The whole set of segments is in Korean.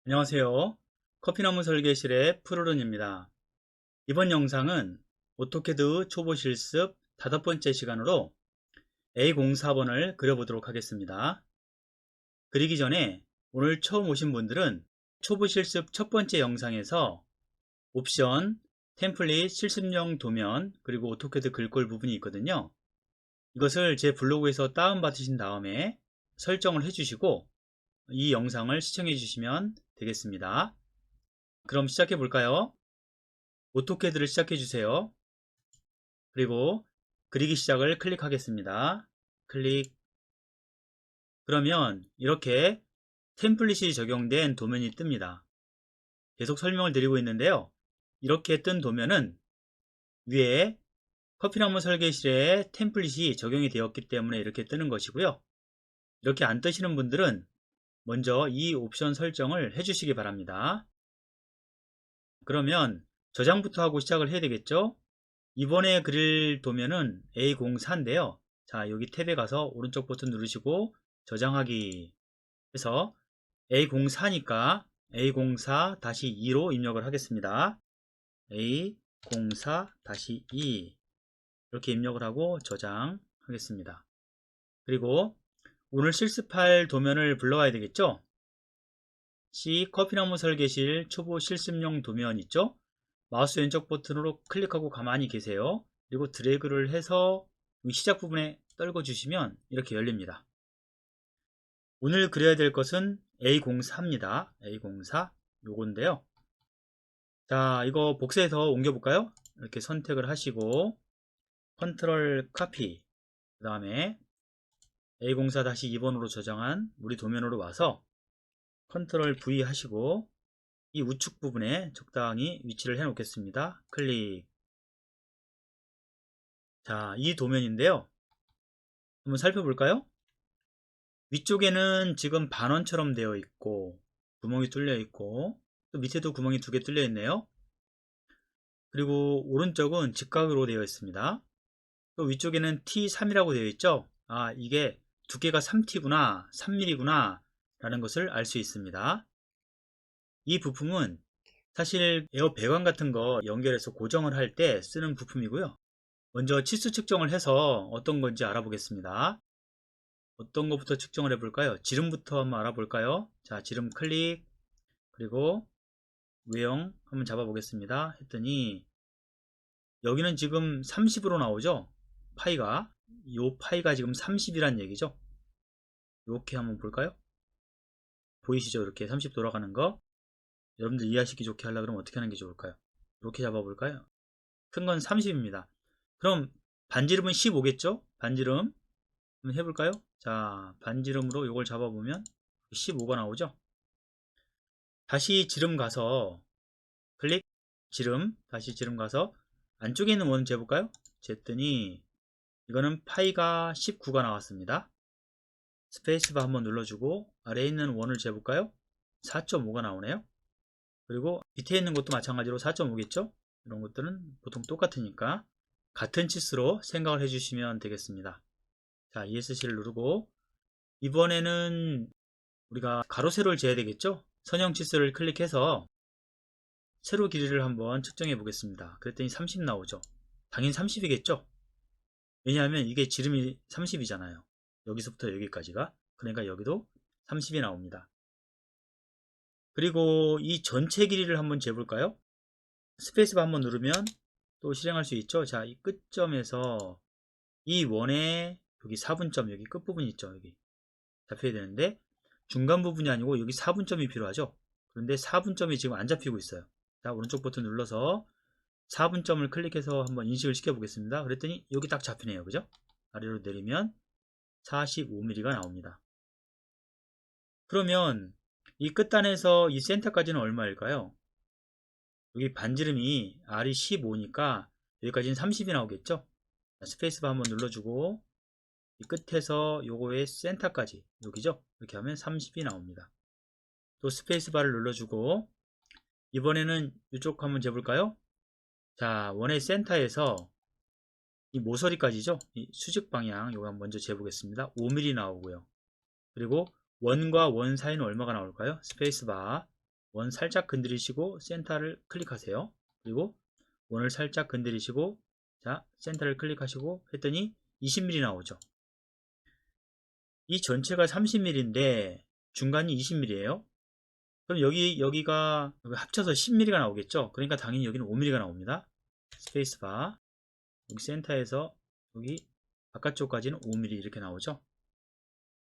안녕하세요. 커피나무 설계실의 푸르른입니다. 이번 영상은 오토캐드 초보 실습 5번째 시간으로 A04번을 그려보도록 하겠습니다. 그리기 전에 오늘 처음 오신 분들은 초보 실습 첫 번째 영상에서 옵션, 템플릿, 실습용 도면, 그리고 오토캐드 글꼴 부분이 있거든요. 이것을 제 블로그에서 다운받으신 다음에 설정을 해주시고 이 영상을 시청해 주시면 되겠습니다. 그럼 시작해 볼까요? 오토캐드를 시작해 주세요. 그리고 그리기 시작을 클릭하겠습니다. 클릭. 그러면 이렇게 템플릿이 적용된 도면이 뜹니다. 계속 설명을 드리고 있는데요. 이렇게 뜬 도면은 위에 커피나무 설계실에 템플릿이 적용이 되었기 때문에 이렇게 뜨는 것이고요. 이렇게 안 뜨시는 분들은 먼저 이 옵션 설정을 해주시기 바랍니다. 그러면 저장부터 하고 시작을 해야 되겠죠? 이번에 그릴 도면은 A04인데요. 자, 여기 탭에 가서 오른쪽 버튼 누르시고 저장하기 해서 A04니까 A04-2로 입력을 하겠습니다. A04-2 이렇게 입력을 하고 저장하겠습니다. 그리고 오늘 실습할 도면을 불러와야 되겠죠? C 커피나무 설계실 초보 실습용 도면 있죠? 마우스 왼쪽 버튼으로 클릭하고 가만히 계세요. 그리고 드래그를 해서 시작 부분에 떨궈 주시면 이렇게 열립니다. 오늘 그려야 될 것은 A04입니다. A04 요건데요. 자, 이거 복사해서 옮겨볼까요? 이렇게 선택을 하시고 컨트롤 카피, 그 다음에 A04-2번으로 저장한 우리 도면으로 와서 컨트롤 V 하시고 이 우측 부분에 적당히 위치를 해 놓겠습니다. 클릭. 자, 이 도면인데요. 한번 살펴볼까요? 위쪽에는 지금 반원처럼 되어 있고 구멍이 뚫려 있고 또 밑에도 구멍이 2개 뚫려 있네요. 그리고 오른쪽은 직각으로 되어 있습니다. 또 위쪽에는 T3이라고 되어 있죠. 아, 이게 두께가 3T구나, 3mm구나 라는 것을 알 수 있습니다. 이 부품은 사실 에어 배관 같은 거 연결해서 고정을 할 때 쓰는 부품이고요. 먼저 치수 측정을 해서 어떤 건지 알아보겠습니다. 어떤 것부터 측정을 해볼까요? 지름부터 한번 알아볼까요? 자, 지름 클릭, 그리고 외형 한번 잡아보겠습니다. 했더니 여기는 지금 30으로 나오죠? 파이가. 요 파이가 지금 30이란 얘기죠? 이렇게 한번 볼까요? 보이시죠? 이렇게 30 돌아가는 거. 여러분들 이해하시기 좋게 하려면 그러면 어떻게 하는 게 좋을까요? 이렇게 잡아볼까요? 큰 건 30입니다. 그럼 반지름은 15겠죠? 반지름 한번 해볼까요? 자, 반지름으로 이걸 잡아보면 15가 나오죠? 다시 지름 가서 클릭, 지름, 다시 지름 가서 안쪽에 있는 원 재볼까요? 쟀더니 이거는 파이가 19가 나왔습니다. 스페이스바 한번 눌러주고 아래에 있는 원을 재볼까요? 4.5가 나오네요. 그리고 밑에 있는 것도 마찬가지로 4.5겠죠? 이런 것들은 보통 똑같으니까 같은 치수로 생각을 해주시면 되겠습니다. 자, ESC를 누르고 이번에는 우리가 가로 세로를 재야 되겠죠? 선형 치수를 클릭해서 세로 길이를 한번 측정해 보겠습니다. 그랬더니 30 나오죠. 당연히 30이겠죠? 왜냐하면 이게 지름이 30이잖아요. 여기서부터 여기까지가. 그러니까 여기도 30이 나옵니다. 그리고 이 전체 길이를 한번 재볼까요? 스페이스바 한번 누르면 또 실행할 수 있죠. 자, 이 끝점에서 이 원의 여기 4분점, 여기 끝부분 있죠. 여기 잡혀야 되는데 중간 부분이 아니고 여기 4분점이 필요하죠. 그런데 4분점이 지금 안 잡히고 있어요. 자, 오른쪽 버튼 눌러서 4분점을 클릭해서 한번 인식을 시켜 보겠습니다. 그랬더니 여기 딱 잡히네요. 그죠? 아래로 내리면 45mm가 나옵니다. 그러면 이 끝단에서 이 센터까지는 얼마일까요? 여기 반지름이 R이 15니까 여기까지는 30이 나오겠죠? 스페이스바 한번 눌러주고 이 끝에서 요거의 센터까지 여기죠? 이렇게 하면 30이 나옵니다. 또 스페이스바를 눌러주고 이번에는 이쪽 한번 재볼까요? 자, 원의 센터에서 이 모서리까지죠? 이 수직 방향 요거 먼저 재보겠습니다. 5mm 나오고요. 그리고 원과 원 사이는 얼마가 나올까요? 스페이스바 원 살짝 건드리시고 센터를 클릭하세요. 그리고 원을 살짝 건드리시고 자 센터를 클릭하시고 했더니 20mm 나오죠. 이 전체가 30mm인데 중간이 20mm예요. 그럼 여기가 합쳐서 10mm가 나오겠죠. 그러니까 당연히 여기는 5mm가 나옵니다. 스페이스바 여기 센터에서 여기 바깥쪽까지는 5mm 이렇게 나오죠.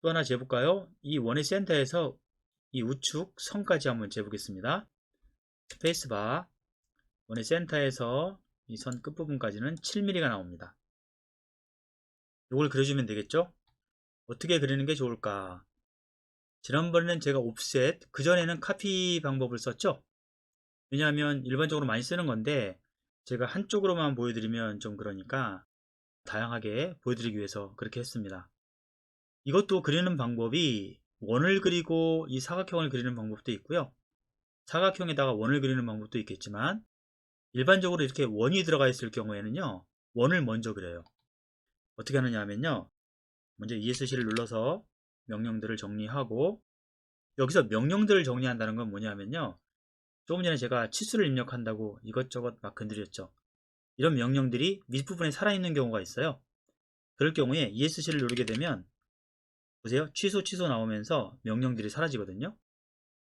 또 하나 재볼까요? 이 원의 센터에서 이 우측 선까지 한번 재보겠습니다. 스페이스바 원의 센터에서 이 선 끝부분까지는 7mm가 나옵니다. 이걸 그려주면 되겠죠? 어떻게 그리는 게 좋을까? 지난번에는 제가 옵셋, 그전에는 카피 방법을 썼죠? 왜냐하면 일반적으로 많이 쓰는 건데 제가 한쪽으로만 보여드리면 좀 그러니까 다양하게 보여드리기 위해서 그렇게 했습니다. 이것도 그리는 방법이 원을 그리고 이 사각형을 그리는 방법도 있고요. 사각형에다가 원을 그리는 방법도 있겠지만 일반적으로 이렇게 원이 들어가 있을 경우에는요. 원을 먼저 그려요. 어떻게 하느냐 하면요. 먼저 ESC를 눌러서 명령들을 정리하고 여기서 명령들을 정리한다는 건 뭐냐면요. 조금 전에 제가 치수를 입력한다고 이것저것 막 건드렸죠. 이런 명령들이 밑부분에 살아있는 경우가 있어요. 그럴 경우에 ESC를 누르게 되면 보세요. 취소 나오면서 명령들이 사라지거든요.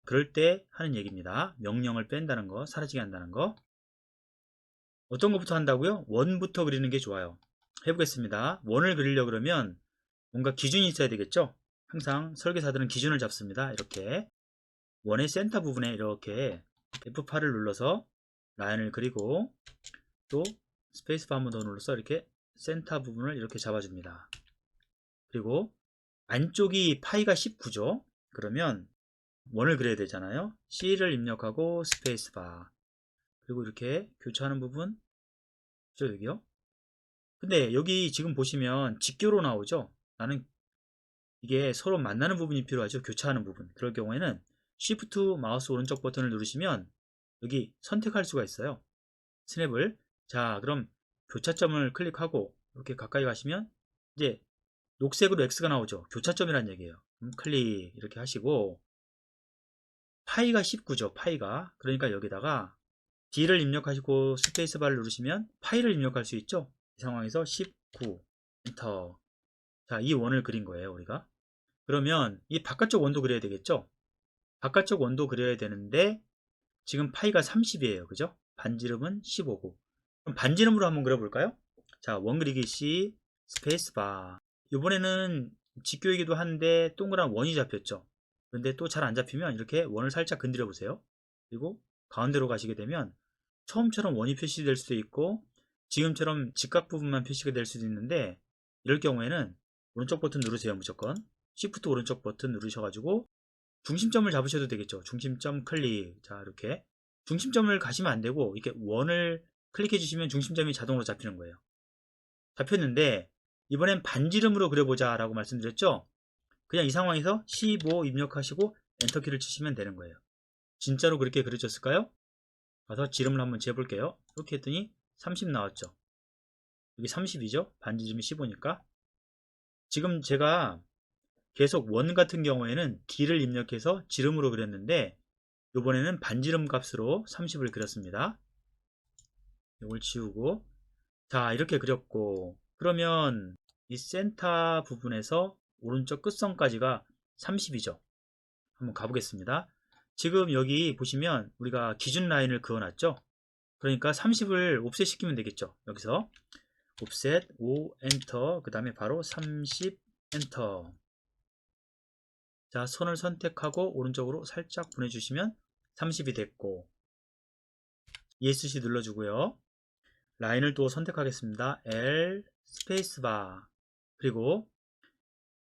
그럴 때 하는 얘기입니다. 명령을 뺀다는 거, 사라지게 한다는 거. 어떤 것부터 한다고요? 원부터 그리는 게 좋아요. 해보겠습니다. 원을 그리려고 그러면 뭔가 기준이 있어야 되겠죠? 항상 설계사들은 기준을 잡습니다. 이렇게 원의 센터 부분에 이렇게 F8을 눌러서 라인을 그리고 또 스페이스바 한 번 더 눌러서 이렇게 센터 부분을 이렇게 잡아줍니다. 그리고 안쪽이 파이가 19죠. 그러면 원을 그려야 되잖아요. C를 입력하고 스페이스바 그리고 이렇게 교차하는 부분 그죠 여기요. 근데 여기 지금 보시면 직교로 나오죠. 나는 이게 서로 만나는 부분이 필요하죠. 교차하는 부분. 그럴 경우에는 Shift 마우스 오른쪽 버튼을 누르시면 여기 선택할 수가 있어요. 스냅을. 자, 그럼 교차점을 클릭하고 이렇게 가까이 가시면 이제 녹색으로 X가 나오죠. 교차점이란 얘기예요. 클릭 이렇게 하시고 파이가 19죠. 파이가. 그러니까 여기다가 D를 입력하시고 스페이스바를 누르시면 파이를 입력할 수 있죠. 이 상황에서 19 엔터. 자, 이 원을 그린 거예요, 우리가. 그러면 이 바깥쪽 원도 그려야 되겠죠? 바깥쪽 원도 그려야 되는데 지금 파이가 30이에요. 그죠? 반지름은 15고. 그럼 반지름으로 한번 그려볼까요? 자, 원 그리기 C 스페이스바. 이번에는 직교이기도 한데 동그란 원이 잡혔죠. 그런데 또 잘 안 잡히면 이렇게 원을 살짝 건드려 보세요. 그리고 가운데로 가시게 되면 처음처럼 원이 표시될 수도 있고 지금처럼 직각 부분만 표시가 될 수도 있는데 이럴 경우에는 오른쪽 버튼 누르세요. 무조건 Shift 오른쪽 버튼 누르셔가지고 중심점을 잡으셔도 되겠죠. 중심점 클릭. 자, 이렇게 중심점을 가시면 안 되고 이렇게 원을 클릭해 주시면 중심점이 자동으로 잡히는 거예요. 잡혔는데 이번엔 반지름으로 그려보자 라고 말씀드렸죠. 그냥 이 상황에서 15 입력하시고 엔터키를 치시면 되는 거예요. 진짜로 그렇게 그려졌을까요? 가서 지름을 한번 재볼게요. 이렇게 했더니 30 나왔죠. 여기 30이죠. 반지름이 15니까. 지금 제가 계속 원 같은 경우에는 D를 입력해서 지름으로 그렸는데 이번에는 반지름 값으로 30을 그렸습니다. 이걸 지우고 자 이렇게 그렸고 그러면 이 센터 부분에서 오른쪽 끝선까지가 30이죠. 한번 가보겠습니다. 지금 여기 보시면 우리가 기준 라인을 그어놨죠. 그러니까 30을 옵셋 시키면 되겠죠. 여기서 옵셋 5 엔터 그 다음에 바로 30 엔터. 자 선을 선택하고 오른쪽으로 살짝 보내주시면 30이 됐고 ESC 눌러주고요. 라인을 또 선택하겠습니다. L 스페이스바 그리고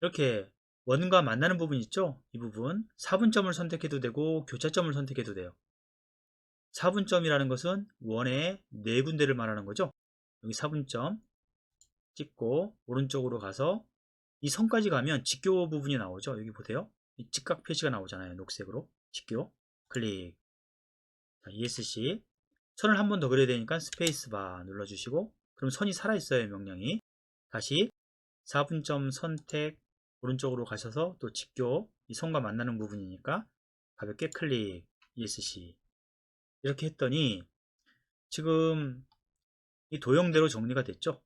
이렇게 원과 만나는 부분 있죠? 이 부분 4분점을 선택해도 되고 교차점을 선택해도 돼요. 4분점이라는 것은 원의 4군데를 말하는 거죠. 여기 4분점 찍고 오른쪽으로 가서 이 선까지 가면 직교 부분이 나오죠. 여기 보세요. 이 직각 표시가 나오잖아요. 녹색으로 직교 클릭. 자, ESC 선을 한 번 더 그려야 되니까 스페이스바 눌러주시고 그럼 선이 살아있어요. 명령이 다시 4분점 선택 오른쪽으로 가셔서 또 직교 이 선과 만나는 부분이니까 가볍게 클릭. ESC 이렇게 했더니 지금 이 도형대로 정리가 됐죠.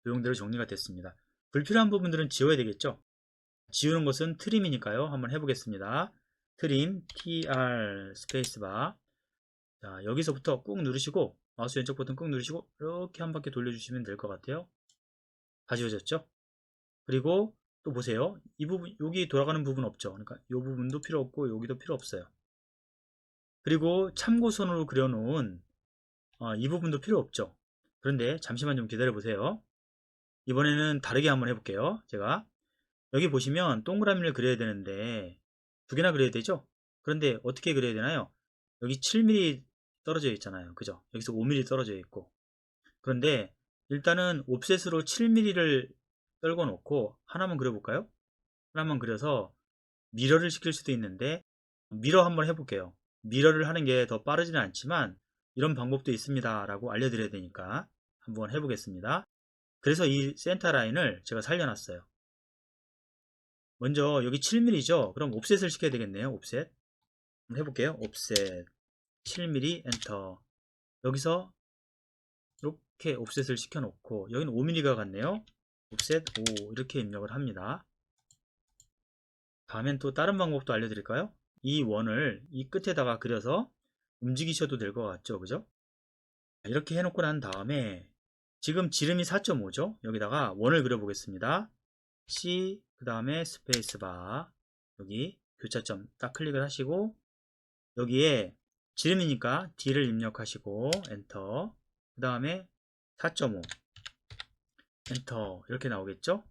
도형대로 정리가 됐습니다. 불필요한 부분들은 지워야 되겠죠. 지우는 것은 트림이니까요. 한번 해보겠습니다. 트림 TR 스페이스바. 자, 여기서부터 꾹 누르시고 마우스 왼쪽 버튼 꾹 누르시고 이렇게 한 바퀴 돌려주시면 될 것 같아요. 다 지워졌죠? 그리고 또 보세요. 이 부분, 여기 돌아가는 부분 없죠. 그러니까 이 부분도 필요 없고 여기도 필요 없어요. 그리고 참고선으로 그려놓은 이 부분도 필요 없죠. 그런데 잠시만 좀 기다려 보세요. 이번에는 다르게 한번 해볼게요. 제가 여기 보시면 동그라미를 그려야 되는데 두 개나 그려야 되죠. 그런데 어떻게 그려야 되나요? 여기 7mm 떨어져 있잖아요. 그죠? 여기서 5mm 떨어져 있고. 그런데 일단은 옵셋으로 7mm를 떨궈 놓고 하나만 그려볼까요? 하나만 그려서 미러를 시킬 수도 있는데 미러 한번 해볼게요. 미러를 하는 게 더 빠르지는 않지만 이런 방법도 있습니다 라고 알려드려야 되니까 한번 해보겠습니다. 그래서 이 센터 라인을 제가 살려놨어요. 먼저 여기 7mm죠. 그럼 옵셋을 시켜야 되겠네요. 옵셋 한번 해볼게요. 옵셋 7mm 엔터. 여기서 이렇게 옵셋을 시켜놓고 여기는 5mm가 같네요. 옵셋 5 이렇게 입력을 합니다. 다음엔 또 다른 방법도 알려드릴까요? 이 원을 이 끝에다가 그려서 움직이셔도 될 것 같죠, 그죠? 이렇게 해놓고 난 다음에 지금 지름이 4.5죠. 여기다가 원을 그려보겠습니다. C 그 다음에 스페이스바 여기 교차점 딱 클릭을 하시고 여기에 지름이니까 D를 입력하시고 엔터. 그 다음에 4.5 엔터 이렇게 나오겠죠.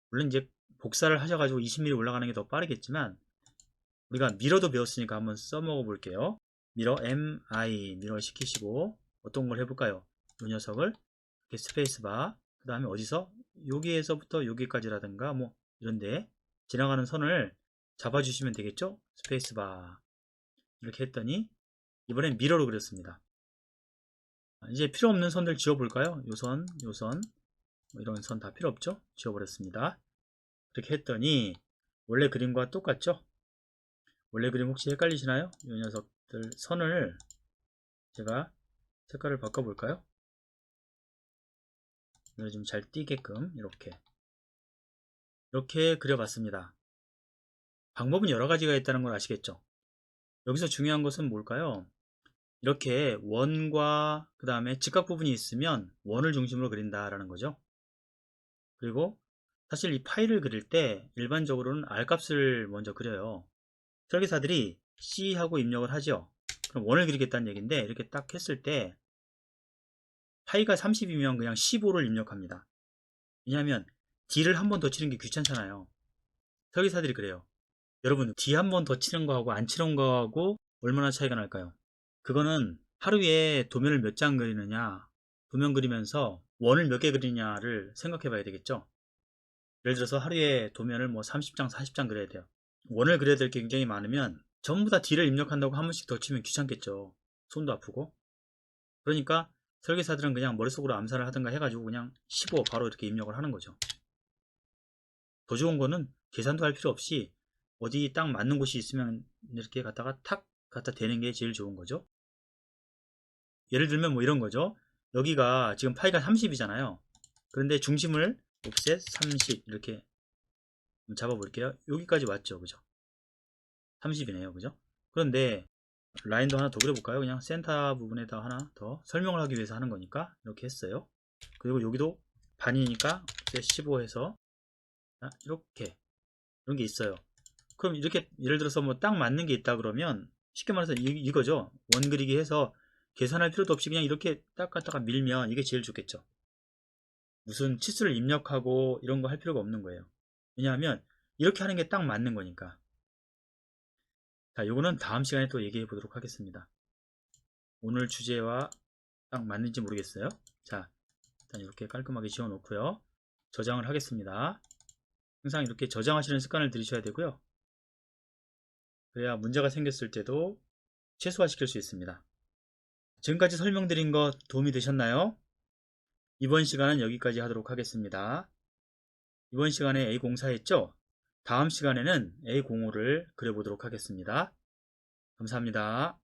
물론 이제 복사를 하셔가지고 20mm 올라가는 게 더 빠르겠지만 우리가 미러도 배웠으니까 한번 써먹어 볼게요. 미러 MI 미러 시키시고 어떤 걸 해볼까요? 이 녀석을 이렇게 스페이스바 그 다음에 어디서 여기에서부터 여기까지라든가 뭐 이런데 지나가는 선을 잡아주시면 되겠죠? 스페이스바 이렇게 했더니 이번엔 미러로 그렸습니다. 이제 필요 없는 선들 지워볼까요? 요선, 요선 뭐 이런 선 다 필요 없죠? 지워버렸습니다. 이렇게 했더니 원래 그림과 똑같죠? 원래 그림 혹시 헷갈리시나요? 이 녀석들 선을 제가 색깔을 바꿔볼까요? 좀 잘 띄게끔 이렇게 그려봤습니다. 방법은 여러 가지가 있다는 걸 아시겠죠? 여기서 중요한 것은 뭘까요? 이렇게 원과 그 다음에 직각 부분이 있으면 원을 중심으로 그린다라는 거죠. 그리고 사실 이 파일을 그릴 때 일반적으로는 R값을 먼저 그려요. 설계사들이 C하고 입력을 하죠. 그럼 원을 그리겠다는 얘기인데 이렇게 딱 했을 때 파이가 30이면 그냥 15를 입력합니다. 왜냐하면 D를 한 번 더 치는 게 귀찮잖아요. 설계사들이 그래요. 여러분 D 한 번 더 치는 거하고 안 치는 거하고 얼마나 차이가 날까요? 그거는 하루에 도면을 몇 장 그리느냐, 도면 그리면서 원을 몇 개 그리냐를 생각해 봐야 되겠죠. 예를 들어서 하루에 도면을 뭐 30장 40장 그려야 돼요. 원을 그려야 될 게 굉장히 많으면 전부 다 D를 입력한다고 한 번씩 더 치면 귀찮겠죠. 손도 아프고. 그러니까 설계사들은 그냥 머릿속으로 암살을 하든가 해가지고 그냥 15 바로 이렇게 입력을 하는 거죠. 더 좋은 거는 계산도 할 필요 없이 어디 딱 맞는 곳이 있으면 이렇게 갖다가 탁 갖다 대는 게 제일 좋은 거죠. 예를 들면 뭐 이런 거죠. 여기가 지금 파이가 30이잖아요. 그런데 중심을 옵셋 30 이렇게 잡아 볼게요. 여기까지 왔죠. 그죠? 30이네요. 그죠? 그런데 라인도 하나 더 그려볼까요? 그냥 센터 부분에다 하나 더 설명을 하기 위해서 하는 거니까 이렇게 했어요. 그리고 여기도 반이니까 15 해서 이렇게 이런 게 있어요. 그럼 이렇게 예를 들어서 뭐 딱 맞는 게 있다 그러면 쉽게 말해서 이거죠. 원 그리기 해서 계산할 필요도 없이 그냥 이렇게 딱 갖다가 밀면 이게 제일 좋겠죠. 무슨 치수를 입력하고 이런 거 할 필요가 없는 거예요. 왜냐하면 이렇게 하는 게 딱 맞는 거니까. 자, 요거는 다음 시간에 또 얘기해 보도록 하겠습니다. 오늘 주제와 딱 맞는지 모르겠어요. 자, 일단 이렇게 깔끔하게 지워 놓고요. 저장을 하겠습니다. 항상 이렇게 저장하시는 습관을 들이셔야 되고요. 그래야 문제가 생겼을 때도 최소화시킬 수 있습니다. 지금까지 설명드린 것 도움이 되셨나요? 이번 시간은 여기까지 하도록 하겠습니다. 이번 시간에 A04 했죠? 다음 시간에는 A05를 그려보도록 하겠습니다. 감사합니다.